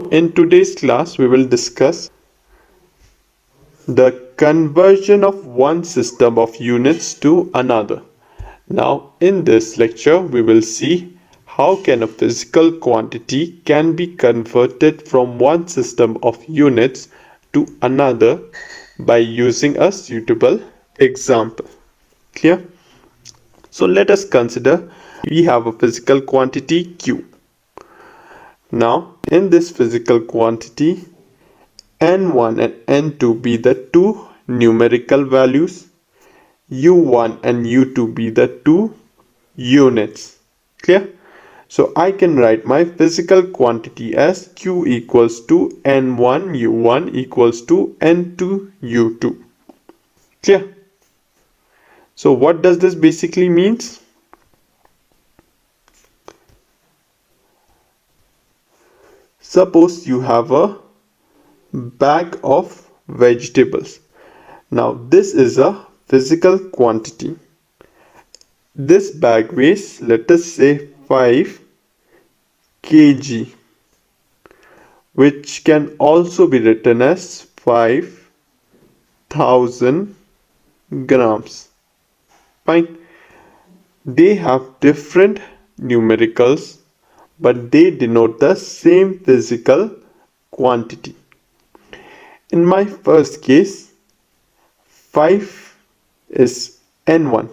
In today's class, we will discuss the conversion of one system of units to another. Now, in this lecture, we will see how can a physical quantity can be converted from one system of units to another by using a suitable example. Clear? So let us consider we have a physical quantity Q. Now, in this physical quantity, n1 and n2 be the two numerical values, u1 and u2 be the two units. Clear? So I can write my physical quantity as q equals to n1 u1 equals to n2 u2. Clear? So what does this basically means? Suppose you have a bag of vegetables. Now this is a physical quantity. This bag weighs, let us say, 5 kg, which can also be written as 5,000 grams. Fine. They have different numericals, but they denote the same physical quantity. In my first case, 5 is n1.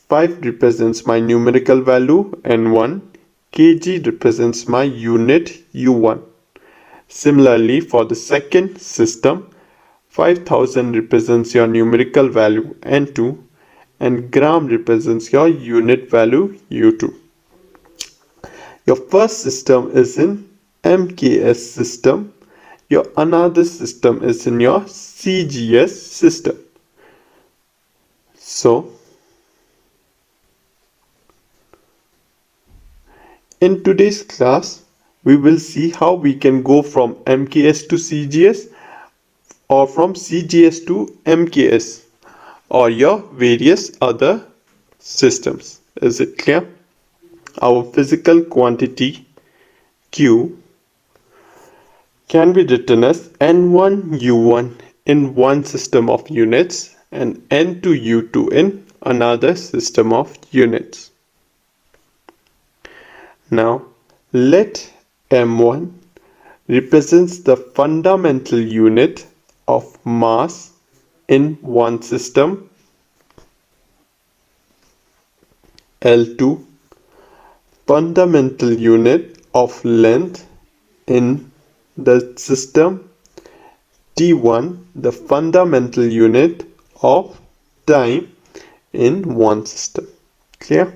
5 represents my numerical value n1. Kg represents my unit u1. Similarly, for the second system, 5000 represents your numerical value n2 and gram represents your unit value u2. Your first system is in MKS system. Your another system is in your CGS system. So, in today's class, we will see how we can go from MKS to CGS or from CGS to MKS or your various other systems. Is it clear? Our physical quantity Q can be written as N1 U1 in one system of units and N2 U2 in another system of units. Now, let M1 represents the fundamental unit of mass in one system, L2 fundamental unit of length in the system, T1 the fundamental unit of time in one system. Clear?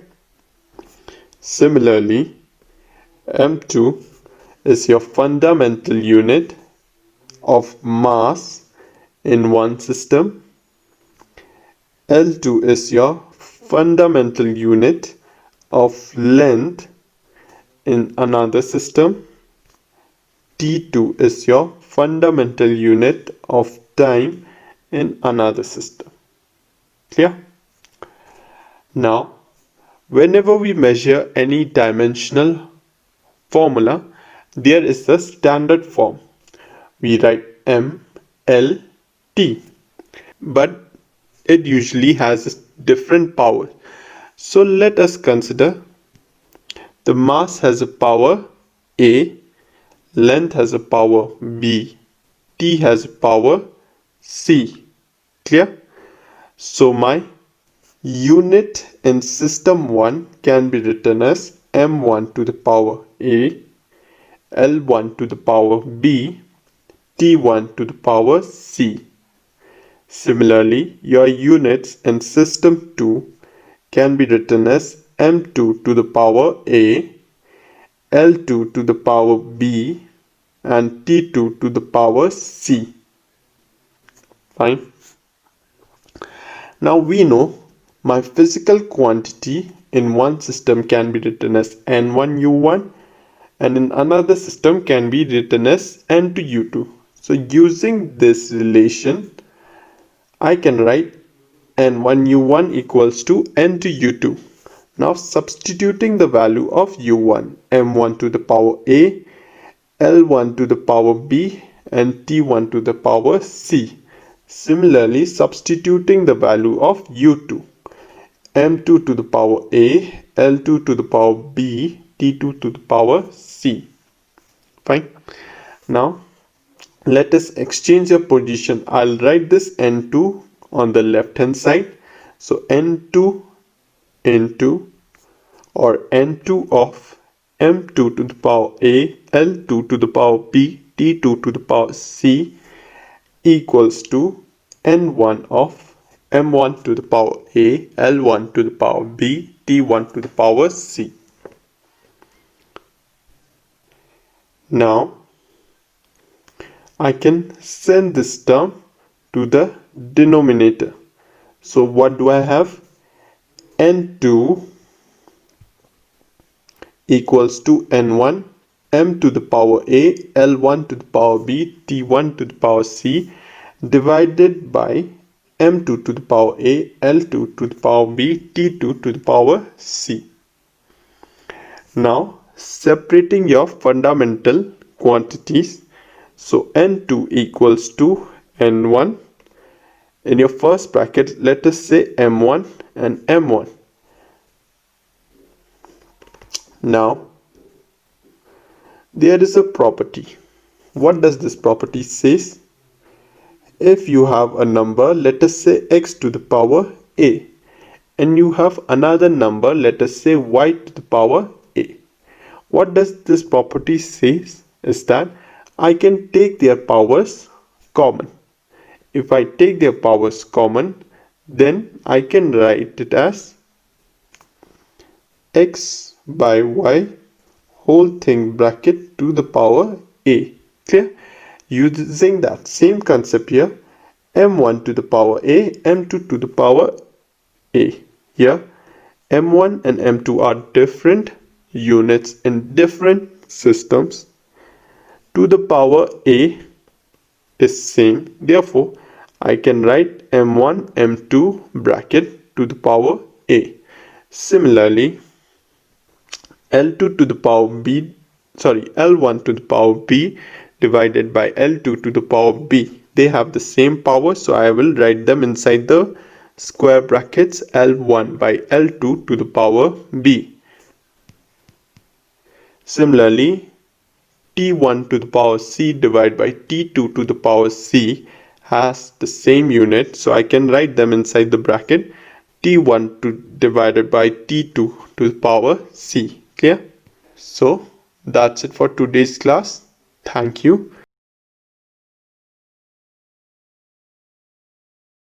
Similarly, M2 is your fundamental unit of mass in one system. L2 is your fundamental unit of length in another system. T2 is your fundamental unit of time in another system. Clear? Now, whenever we measure any dimensional formula, there is a standard form. We write M, L, T, but it usually has a different power. So let us consider the mass has a power A, length has a power B, T has a power C. Clear? So my unit in system 1 can be written as M1 to the power A, L1 to the power B, T1 to the power C. Similarly, your units in system 2 can be written as M2 to the power A, L2 to the power B, and T2 to the power C. Fine. Now we know my physical quantity in one system can be written as N1 U1 and in another system can be written as N2 U2. So using this relation, I can write N1 U1 equals to N2 U2. Now substituting the value of U1, M1 to the power A, L1 to the power B and T1 to the power C. Similarly, substituting the value of U2, M2 to the power A, L2 to the power B, T2 to the power C. Fine. Now, let us exchange a position. I'll write this N2 on the left hand side. So N2 into or N2 of M2 to the power A, L2 to the power B, T2 to the power C equals to N1 of M1 to the power A, L1 to the power B, T1 to the power C. Now, I can send this term to the denominator. So what do I have? N2 equals to N1, M to the power A, L1 to the power B, T1 to the power C divided by M2 to the power A, L2 to the power B, T2 to the power C. Now, separating your fundamental quantities. So N2 equals to N1. In your first bracket, let us say M1 and M1. Now, there is a property. What does this property says? If you have a number, let us say x to the power a, and you have another number, let us say y to the power a. What does this property says is that I can take their powers common. If I take their powers common, then I can write it as x by y whole thing bracket to the power a. Clear? Using that same concept here, m1 to the power a, m2 to the power a. Here, m1 and m2 are different units in different systems. To the power a is same. Therefore, I can write m1, m2 bracket to the power a. Similarly, L2 to the power B, L1 to the power B divided by L2 to the power B. They have the same power, so I will write them inside the square brackets L1 by L2 to the power B. Similarly, T1 to the power C divided by T2 to the power C has the same unit, so I can write them inside the bracket T1 divided by T2 to the power C. Clear? So that's it for today's class. Thank you.